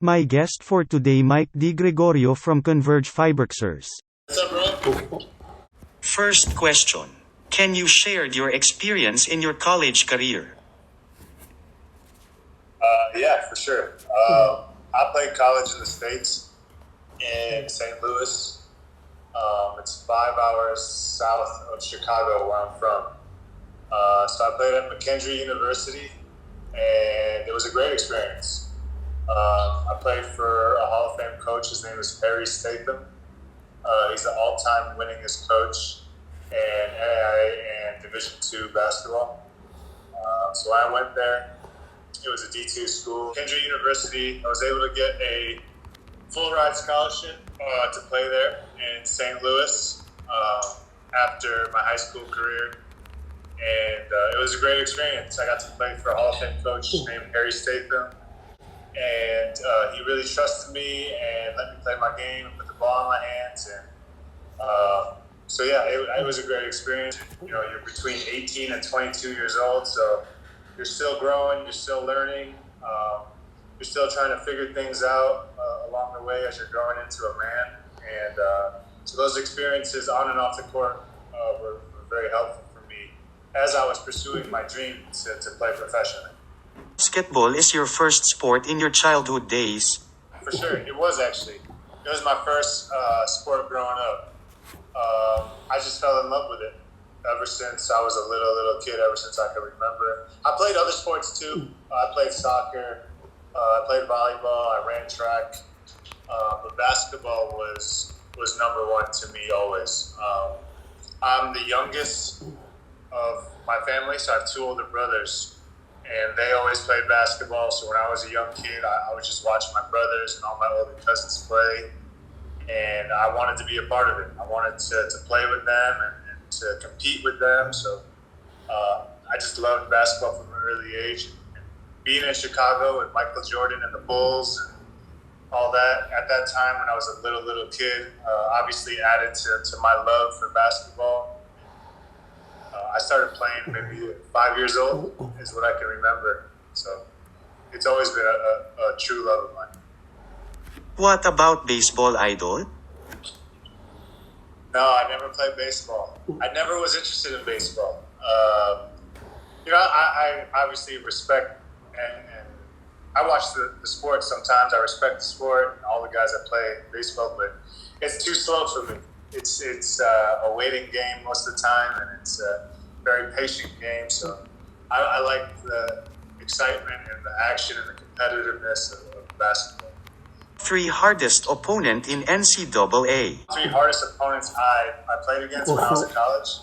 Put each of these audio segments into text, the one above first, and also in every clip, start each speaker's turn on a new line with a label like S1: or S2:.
S1: My guest for today, Mike Di Gregorio from Converge Fiberxers.
S2: What's up, bro?
S3: First question. Can you share your experience in your college career?
S2: Yeah, for sure. I played college in the States in St. Louis. It's 5 hours south of Chicago, where I'm from. So I played at McKendree University, and it was a great experience. I played for a Hall of Fame coach. His name is Harry Statham. He's the all-time winningest coach in NAIA and Division II basketball. So I went there. It was a D2 school. Kendrick University, I was able to get a full ride scholarship to play there in St. Louis after my high school career. And it was a great experience. I got to play for a Hall of Fame coach named Harry Statham. And he really trusted me and let me play my game and put the ball in my hands. And so, yeah, it was a great experience. You know, you're between 18 and 22 years old, so you're still growing, you're still learning, you're still trying to figure things out along the way as you're growing into a man. And so those experiences on and off the court were very helpful for me as I was pursuing my dream to play professionally.
S3: Basketball is your first sport in your childhood days.
S2: For sure, it was actually. It was my first sport growing up. I just fell in love with it ever since I was a little kid, ever since I could remember. I played other sports too. I played soccer, I played volleyball, I ran track, but basketball was number one to me always. I'm the youngest of my family, so I have two older brothers, and they always played basketball. So when I was a young kid, I would just watch my brothers and all my older cousins play, and I wanted to be a part of it. I wanted to play with them and to compete with them. So I just loved basketball from an early age. And being in Chicago with Michael Jordan and the Bulls and all that, at that time when I was a little kid, obviously added to my love for basketball. I started playing maybe 5 years old is what I can remember. So it's always been a true love of mine.
S3: What about baseball, idol?
S2: No, I never played baseball. I never was interested in baseball. You know, I obviously respect and I watch the sport sometimes. I respect the sport and all the guys that play baseball, but it's too slow for me. It's a waiting game most of the time, and it's a very patient game. So I like the excitement and the action and the competitiveness of basketball.
S3: 3 hardest opponent in NCAA.
S2: 3 hardest opponents I played against when I was in college.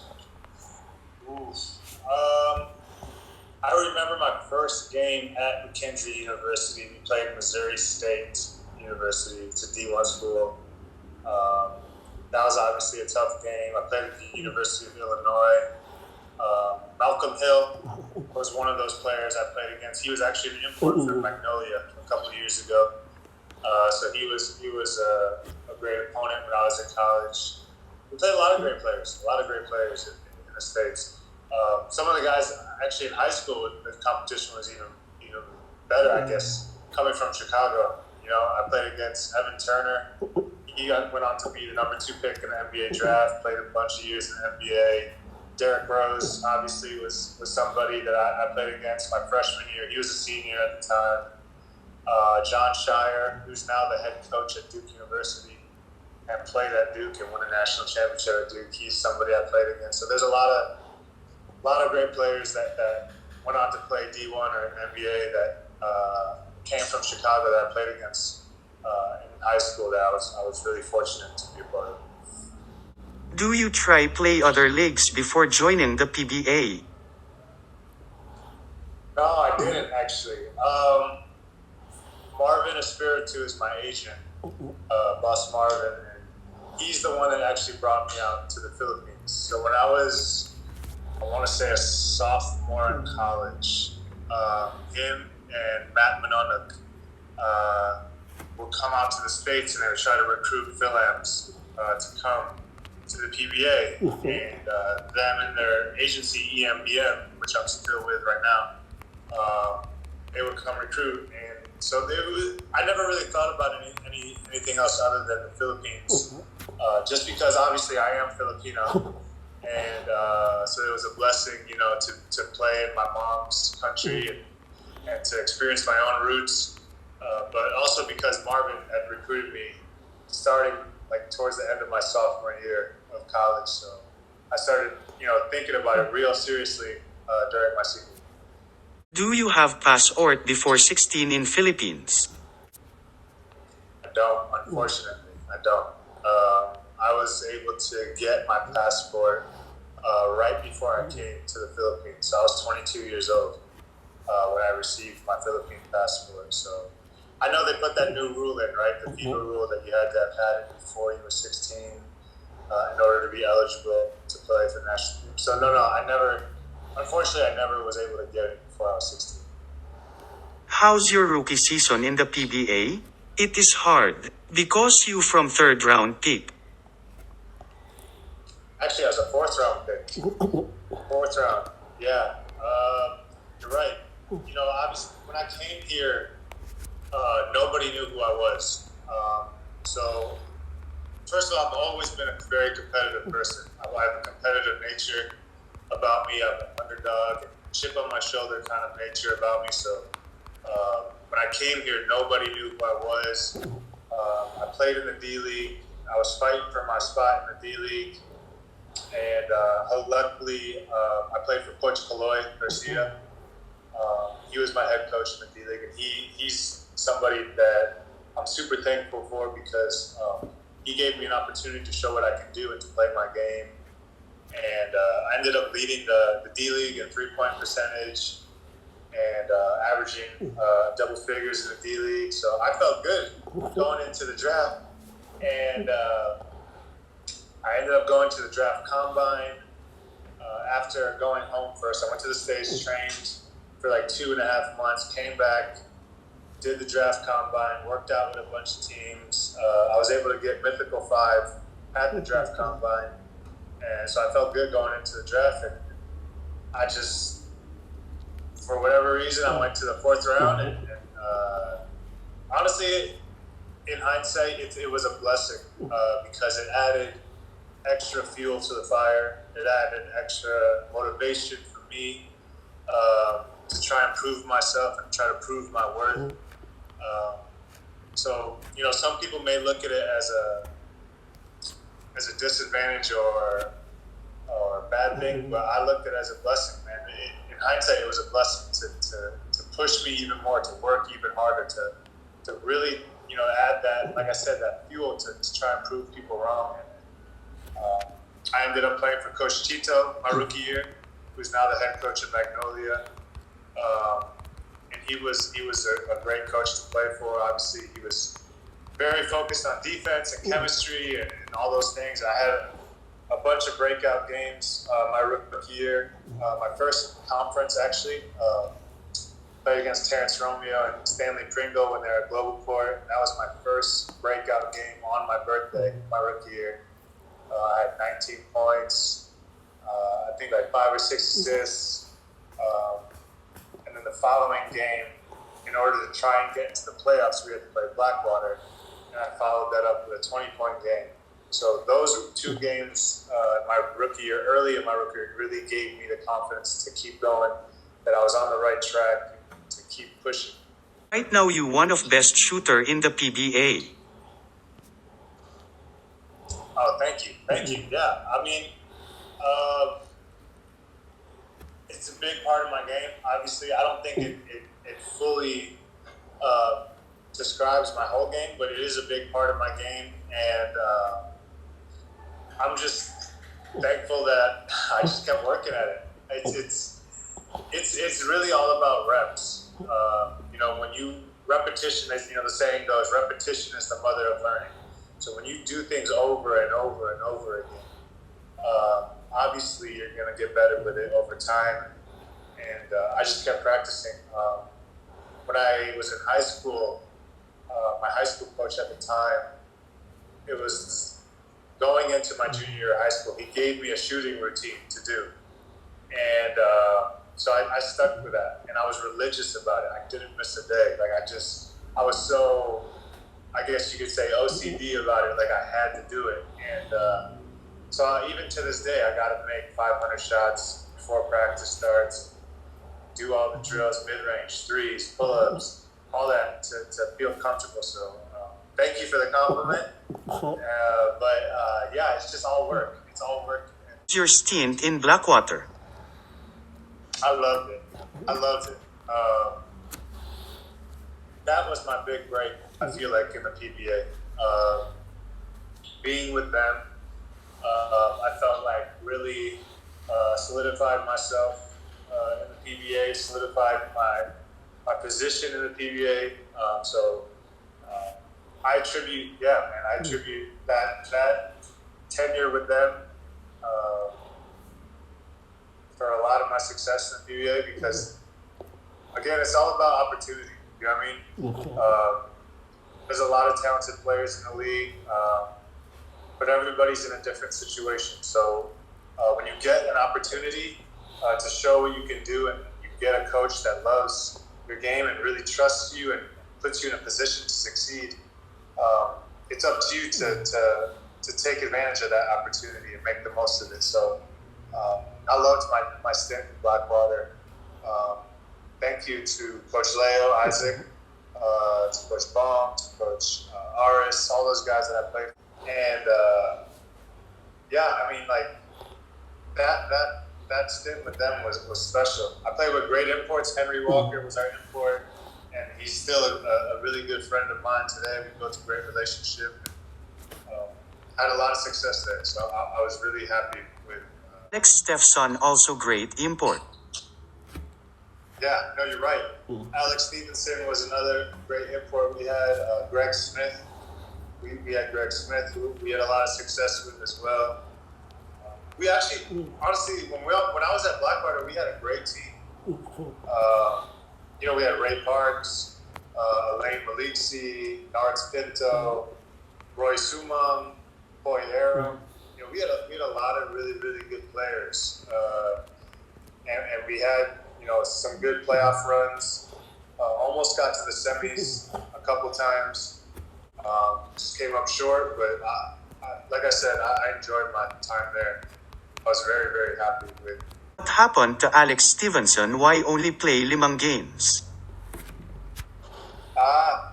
S2: I remember my first game at McKendree University. We played Missouri State University. It's a D1 school. That was obviously a tough game. I played at the University of Illinois. Malcolm Hill was one of those players I played against. He was actually an import from Magnolia a couple of years ago. So he was a great opponent when I was in college. We played a lot of great players in the States. Some of the guys actually in high school, the competition was even better, I guess, coming from Chicago. You know, I played against Evan Turner. He went on to be the number 2 pick in the PBA Draft, played a bunch of years in the NBA. Derrick Rose, obviously, was somebody that I played against my freshman year. He was a senior at the time. John Shire, who's now the head coach at Duke University and played at Duke and won a national championship at Duke. He's somebody I played against. So there's a lot of great players that went on to play D1 or NBA that came from Chicago that I played against in high school that I was really fortunate to be a part of.
S3: Do you try play other leagues before joining the PBA?
S2: No, I didn't actually. Marvin Espiritu is my agent, Boss Marvin, and he's the one that actually brought me out to the Philippines. So when I was, I want to say a sophomore in college, him and Matt Manonuk would come out to the States and they would try to recruit Philams to come to the PBA. And them and their agency, EMBM, which I'm still with right now, they would come recruit. And I never really thought about anything else other than the Philippines, just because obviously I am Filipino, and so it was a blessing, to play in my mom's country and to experience my own roots, but also because Marvin had recruited me starting like towards the end of my sophomore year of college, so I started thinking about it real seriously during my senior year.
S3: Do you have passport before 16 in Philippines?
S2: I don't, unfortunately. I don't. I was able to get my passport right before I came to the Philippines. So I was 22 years old when I received my Philippine passport. So I know they put that new rule in, right? The FIBA rule that you had to have had it before you were 16 in order to be eligible to play for the national team. So no, unfortunately, I never was able to get it before I was 16.
S3: How's your rookie season in the PBA? It is hard, because you from third round pick.
S2: Actually, I was a fourth round pick. Fourth round, yeah. You're right. Obviously, when I came here, nobody knew who I was. So, first of all, I've always been a very competitive person. I have a competitive nature about me. I'm an underdog, chip on my shoulder kind of nature about me. So, when I came here, nobody knew who I was. I played in the D League. I was fighting for my spot in the D League. And luckily, I played for Coach Kaloy Garcia. He was my head coach in the D League, and he's somebody that I'm super thankful for because he gave me an opportunity to show what I can do and to play my game. And I ended up leading the D League in 3-point percentage and averaging double figures in the D League. So I felt good going into the draft. And I ended up going to the draft combine. After going home first, I went to the States, trained for like 2.5 months, came back, did the draft combine, worked out with a bunch of teams. I was able to get Mythical 5 at the draft combine. And so I felt good going into the draft. And I just, for whatever reason, I went to the fourth round. And honestly, in hindsight, it was a blessing because it added extra fuel to the fire. It added extra motivation for me to try and prove myself and try to prove my worth. So, some people may look at it as a disadvantage or a bad thing, but I looked at it as a blessing, man. In hindsight, it was a blessing to push me even more, to work even harder, to really, add that, like I said, that fuel to try and prove people wrong. I ended up playing for Coach Tito my rookie year, who's now the head coach of Magnolia. And he was a great coach to play for. Obviously, he was very focused on defense and chemistry and all those things. I had a bunch of breakout games my rookie year. My first conference, actually, played against Terrence Romeo and Stanley Pringle when they were at Global Court. That was my first breakout game on my birthday, my rookie year. I had 19 points, I think like 5 or 6 assists. And then the following game, in order to try and get into the playoffs, we had to play Blackwater. And I followed that up with a 20-point game. So those 2 games, my rookie year, early in my rookie year, really gave me the confidence to keep going, that I was on the right track, to keep pushing.
S3: Right now you one of best shooter in the PBA.
S2: Oh, thank you. Yeah, I mean, it's a big part of my game. Obviously, I don't think it fully describes my whole game, but it is a big part of my game, and I'm just thankful that I just kept working at it. It's really all about reps. When repetition, as the saying goes, repetition is the mother of learning. So when you do things over and over and over again, obviously you're going to get better with it over time. And I just kept practicing. When I was in high school, my high school coach at the time, it was going into my junior year of high school, he gave me a shooting routine to do. And so I stuck with that, and I was religious about it. I didn't miss a day. Like, I just I was so, I guess you could say, OCD about it. Like I had to do it, and so even to this day, I got to make 500 shots before practice starts. Do all the drills, mid-range, threes, pull-ups, all that to feel comfortable. So thank you for the compliment. But yeah, it's just all work. It's all work.
S3: Your stint in Blackwater.
S2: I loved it. I loved it. That was my big break, I feel like, in the PBA. Being with them, I felt like really solidified myself in the PBA, solidified my position in the PBA. I attribute that tenure with them for a lot of my success in the PBA because, again, it's all about opportunity. You know what I mean? There's a lot of talented players in the league, but everybody's in a different situation. So when you get an opportunity to show what you can do and you get a coach that loves your game and really trusts you and puts you in a position to succeed, it's up to you to take advantage of that opportunity and make the most of it. So I loved my stint in Blackwater. Thank you to Coach Leo, Isaac, to Coach Baum, to Coach Aris, all those guys that I played with. And yeah, I mean, like that stint with them was special. I played with great imports. Henry Walker was our import, and he's still a really good friend of mine today. We built a great relationship. Had a lot of success there, so I was really happy with.
S3: Alex Stefson, also great import.
S2: Yeah, no, you're right. Alex Stevenson was another great import. We had Greg Smith. We had Greg Smith, who we had a lot of success with as well. We actually, honestly, when I was at Blackwater, we had a great team. We had Ray Parks, Elaine Maliksi, Nards Pinto, Roy Sumang, Boy Aram. We had a lot of really, really good players, and we had some good playoff runs. Almost got to the semis a couple times. Just came up short, but like I said, I enjoyed my time there. I was very, very happy with.
S3: What happened to Alex Stevenson? Why only play 5 games?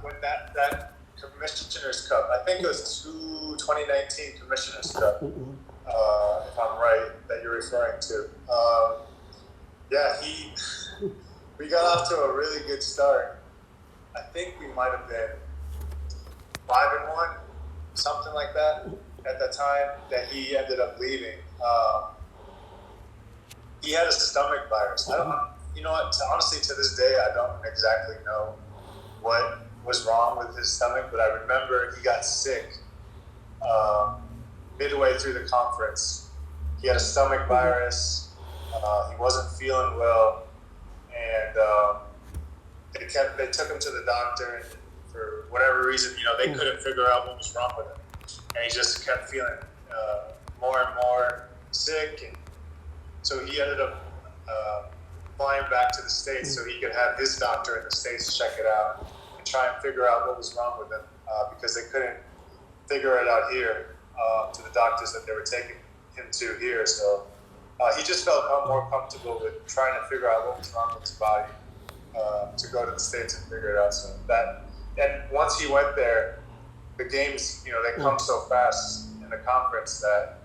S2: When that Commissioner's Cup, I think it was 2019 Commissioner's Cup, if I'm right, that you're referring to. We got off to a really good start. I think we might have been 5-1, something like that, at the time that he ended up leaving. He had a stomach virus. I don't know. You know what? Honestly, to this day, I don't exactly know what was wrong with his stomach, but I remember he got sick midway through the conference. He had a stomach virus. He wasn't feeling well, and they took him to the doctor, and for whatever reason, they couldn't figure out what was wrong with him, and he just kept feeling more and more sick, and so he ended up flying back to the States so he could have his doctor in the States check it out and try and figure out what was wrong with him because they couldn't figure it out here to the doctors that they were taking him to here. So he just felt more comfortable with trying to figure out what was wrong with his body to go to the States and figure it out. So and once he went there, the games, they come so fast in the conference that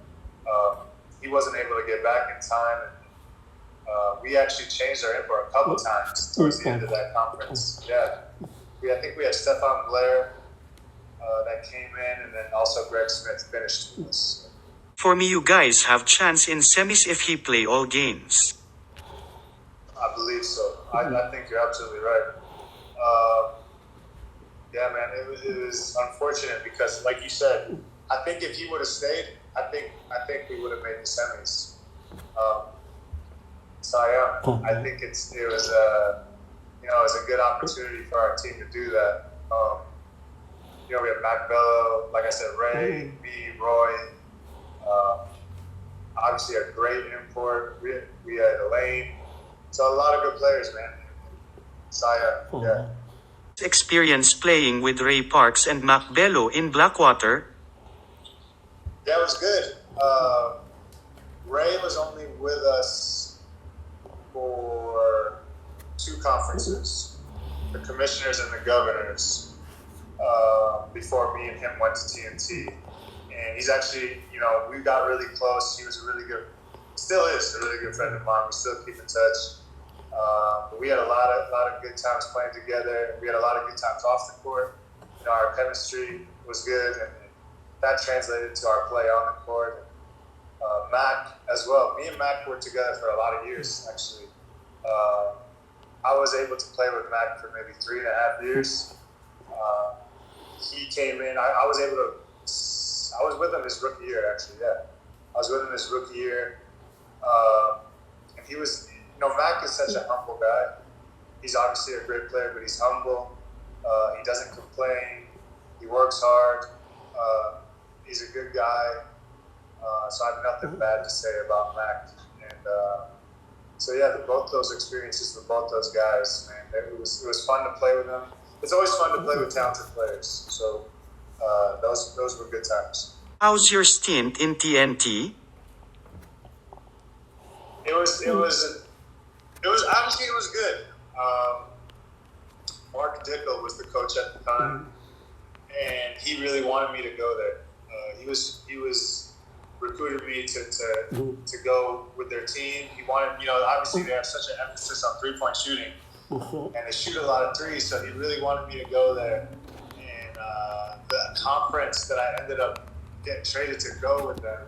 S2: he wasn't able to get back in time. And we actually changed our import a couple times towards the end of that conference. Yeah. I think we had Stefan Blair that came in, and then also Greg Smith finished with us.
S3: For me, you guys have chance in semis if he play all games.
S2: I believe so. I think you're absolutely right. Yeah, man, it was unfortunate because, like you said, I think if he would have stayed, I think we would have made the semis. So yeah, I think it was a good opportunity for our team to do that. We have Mac Belo, like I said, Ray, me, Roy. Obviously a great import. We had Elaine. So a lot of good players, man. So yeah.
S3: Experience playing with Ray Parks and Belo in Blackwater?
S2: Yeah, it was good. Ray was only with us for 2 conferences, the commissioners and the governors, before me and him went to TNT. And he's actually, we got really close. He was a really good, still is a really good friend of mine. We still keep in touch. But we had a lot of good times playing together. We had a lot of good times off the court. Our chemistry was good, and that translated to our play on the court. Mac as well. Me and Mac worked together for a lot of years, actually. I was able to play with Mac for maybe 3.5 years. He came in. I was with him his rookie year, actually. Yeah, I was with him his rookie year, and he was. Mac is such a humble guy. He's obviously a great player, but he's humble. He doesn't complain. He works hard. He's a good guy. So I have nothing bad to say about Mac. And both those experiences with both those guys, man, it was fun to play with them. It's always fun to play with talented players. So those were good times.
S3: How's your stint in TNT?
S2: It was honestly, it was good. Mark Dickel was the coach at the time, and he really wanted me to go there. He was recruited me to go with their team. He wanted, obviously they have such an emphasis on 3-point shooting, and they shoot a lot of threes, so he really wanted me to go there. And the conference that I ended up getting traded to go with them,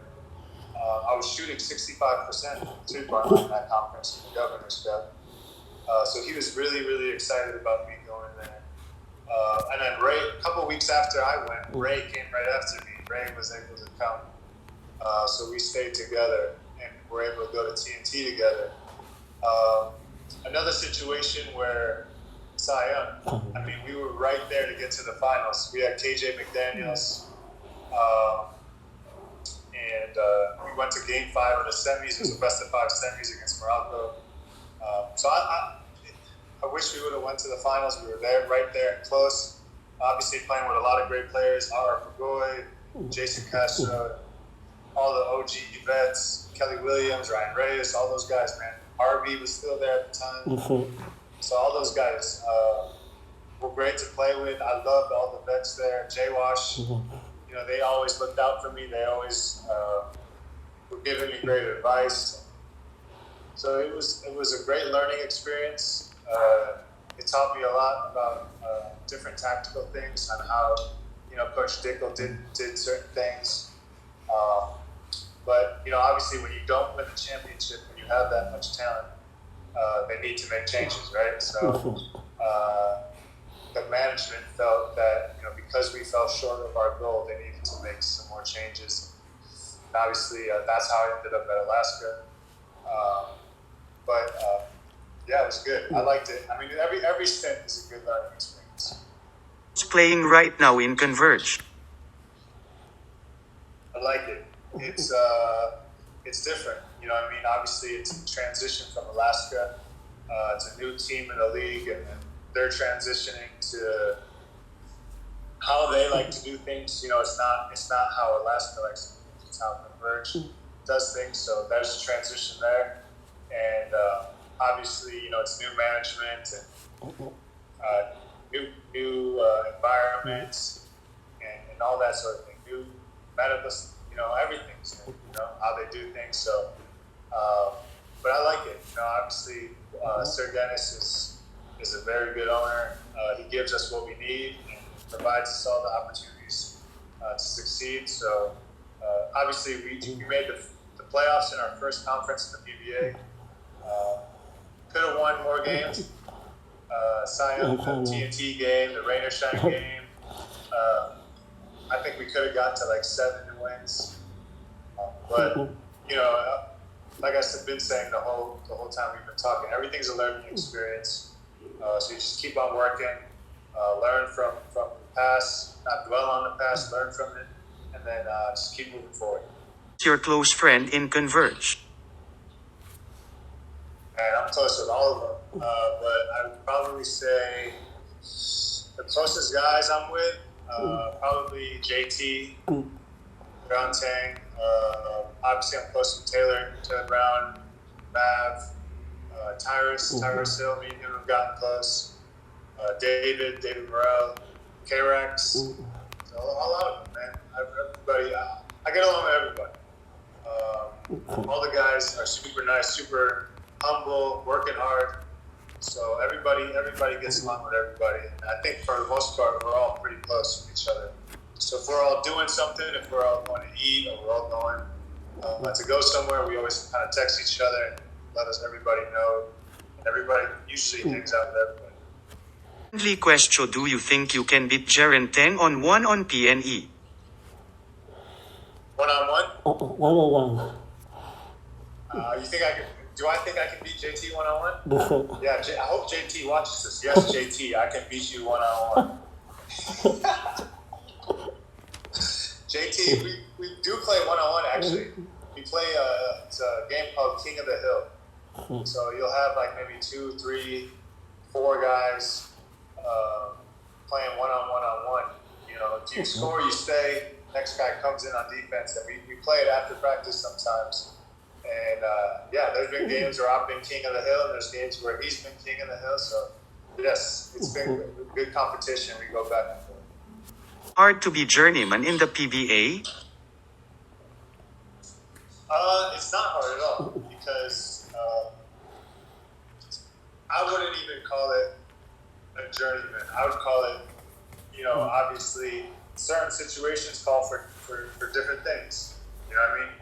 S2: I was shooting 65% two-point in that conference in the Governor's Cup. So he was really, really excited about me going there. And then Ray, a couple weeks after I went, Ray came right after me. Ray was able to come. So we stayed together and were able to go to TNT together. Another situation where Cy Young, we were right there to get to the finals. We had KJ McDaniels. And we went to Game 5 of the semis. It was a best-of-5 semis against Morocco. So I wish we would have went to the finals. We were there, right there, and close. Obviously playing with a lot of great players, Ara Pagoy, Jason Castro, all the OG vets, Kelly Williams, Ryan Reyes, all those guys, man. RB was still there at the time. So all those guys were great to play with. I loved all the vets there. J-Wash, they always looked out for me. They always were giving me great advice. So it was a great learning experience. It taught me a lot about different tactical things on how Coach Dickel did certain things. But obviously when you don't win the championship, when you have that much talent, they need to make changes, right? So the management felt that because we fell short of our goal, they needed to make some more changes. And obviously, that's how I ended up at Alaska. Yeah, it was good. I liked it. Every stint is a good learning experience.
S3: He's playing right now in Converge.
S2: I like it. It's different. Obviously, it's a transition from Alaska. It's a new team in the league, and they're transitioning to how they like to do things. It's not how Alaska likes to do things. It's how Converge does things. So there's a transition there, and obviously, it's new management and new environments and all that sort of thing. New medical, everything. How they do things. So, but I like it. Obviously, Sir Dennis is a very good owner. He gives us what we need and provides us all the opportunities to succeed. So, obviously, we made the playoffs in our first conference in the PBA. Could have won more games. Sion, the TNT game, the Rain or Shine game. I think we could have got to like 7 wins. But like I've been saying the whole time we've been talking, everything's a learning experience. So you just keep on working, learn from the past, not dwell on the past, learn from it, and then just keep moving forward.
S3: Your close friend in Converge.
S2: And I'm close with all of them, but I would probably say the closest guys I'm with, probably JT, Brown Tang. Obviously, I'm close to Taylor Brown, Mav, Tyrus Hill. Me and him have gotten close. David Morrell, K-Rex. So a lot of them, man. Everybody, I get along with everybody. All the guys are super nice, super humble, working hard. So everybody gets along with everybody. And I think for the most part, we're all pretty close with each other. So if we're all doing something, if we're all going to eat, or we're all going to go somewhere, we always kind of text each other and let everybody know. And everybody usually hangs out with everybody.
S3: Friendly question: do you think you can beat Jaren Teng on one on PNE?
S2: One-on-one?
S4: One-on-one.
S2: You think I can? Do I think I can beat JT one-on-one? Yeah, I hope JT watches this. Yes, JT, I can beat you one-on-one. JT, we do play one-on-one, actually. We play it's a game called King of the Hill. So you'll have like maybe 2, 3, 4 guys playing one-on-one. You know, if you score, you stay. Next guy comes in on defense, and we play it after practice sometimes. And there's been games where I've been king of the hill, and there's games where he's been king of the hill. So yes, it's been good competition. We go back and forth.
S3: Hard to be journeyman in the PBA?
S2: It's not hard at all because I wouldn't even call it a journeyman. I would call it, obviously certain situations call for different things. You know what I mean?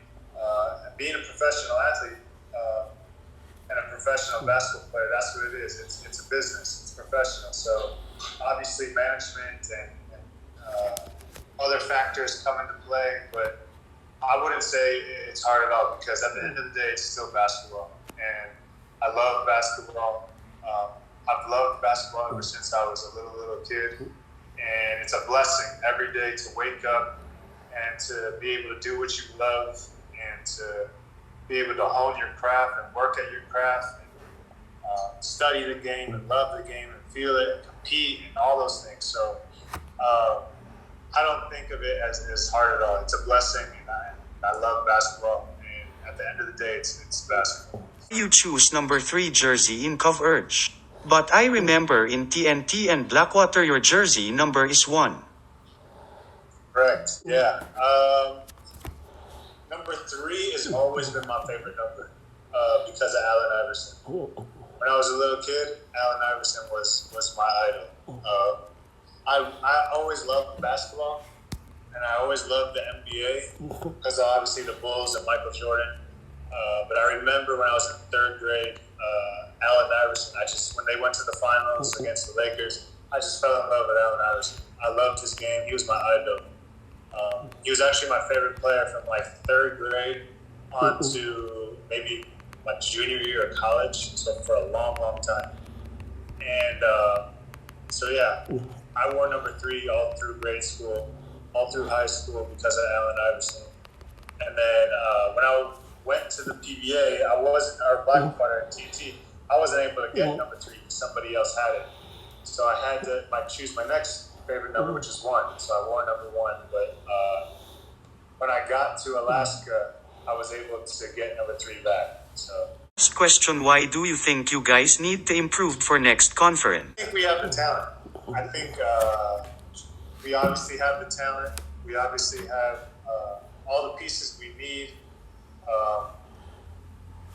S2: Being a professional athlete and a professional basketball player, that's what it is. It's a business. It's professional. So obviously management and other factors come into play, but I wouldn't say it's hard at all because at the end of the day, it's still basketball. And I love basketball. I've loved basketball ever since I was a little kid. And it's a blessing every day to wake up and to be able to do what you love and to be able to hone your craft and work at your craft and study the game and love the game and feel it and compete and all those things. So I don't think of it as hard at all. It's a blessing, and I love basketball. And at the end of the day, it's basketball.
S3: You choose number 3 jersey in Converge. But I remember in TNT and Blackwater your jersey number is 1.
S2: Correct, yeah. Number 3 has always been my favorite number because of Allen Iverson. When I was a little kid, Allen Iverson was my idol. I always loved basketball, and I always loved the NBA because obviously the Bulls and Michael Jordan. But I remember when I was in 3rd grade, Allen Iverson, when they went to the finals against the Lakers, I just fell in love with Allen Iverson. I loved his game. He was my idol. He was actually my favorite player from like 3rd grade on to maybe my junior year of college, so for a long time. And I wore number 3 all through grade school, all through high school because of Allen Iverson. And then when I went to the PBA, or Blackwater and TT, I wasn't able to get number 3 because somebody else had it. So I had to choose my next favorite number, which is 1. So I wore number 1. But when I got to Alaska, I was able to get number 3 back. So.
S3: Last question: why do you think you guys need to improve for next conference?
S2: I think we have the talent. I think we obviously have the talent. We obviously have all the pieces we need.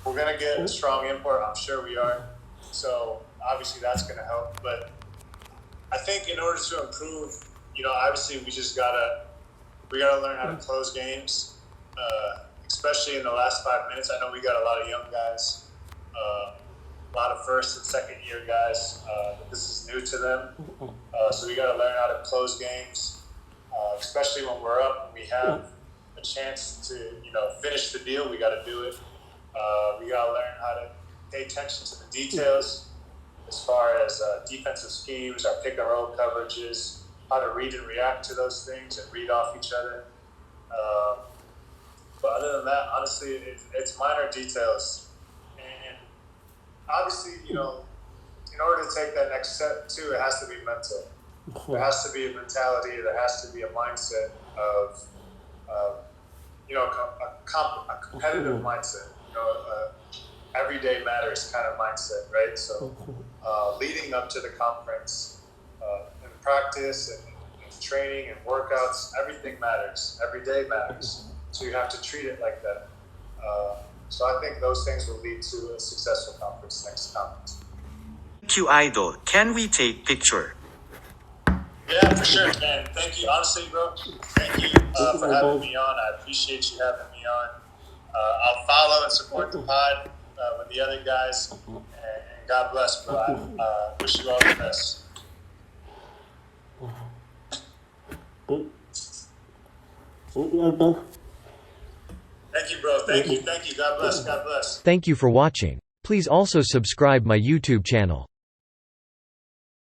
S2: We're going to get a strong import. I'm sure we are. So obviously that's going to help. But I think in order to improve, obviously we gotta learn how to close games, especially in the last 5 minutes. I know we got a lot of young guys, a lot of 1st and 2nd year guys. This is new to them. So we got to learn how to close games, especially when we're up. We have a chance to, finish the deal. We got to do it. We got to learn how to pay attention to the details as far as defensive schemes, our pick and roll coverages, how to read and react to those things and read off each other. But other than that, honestly, it's minor details. And obviously, in order to take that next step too, it has to be mental. there has to be a mentality, there has to be a mindset of, a competitive mindset, everyday matters kind of mindset, right? So leading up to the conference, in practice and training and workouts, everything matters. Every day matters. So you have to treat it like that. So I think those things will lead to a successful conference next conference.
S3: Thank you, Idol. Can we take picture?
S2: Yeah, for sure, man. Thank you. Honestly, bro, thank you for having me on. I appreciate you having me on. I'll follow and support the pod with the other guys. And God bless, bro. I wish you all the best. Thank you, bro. Thank you. God bless. God bless.
S4: Thank you for watching. Please also subscribe my YouTube channel.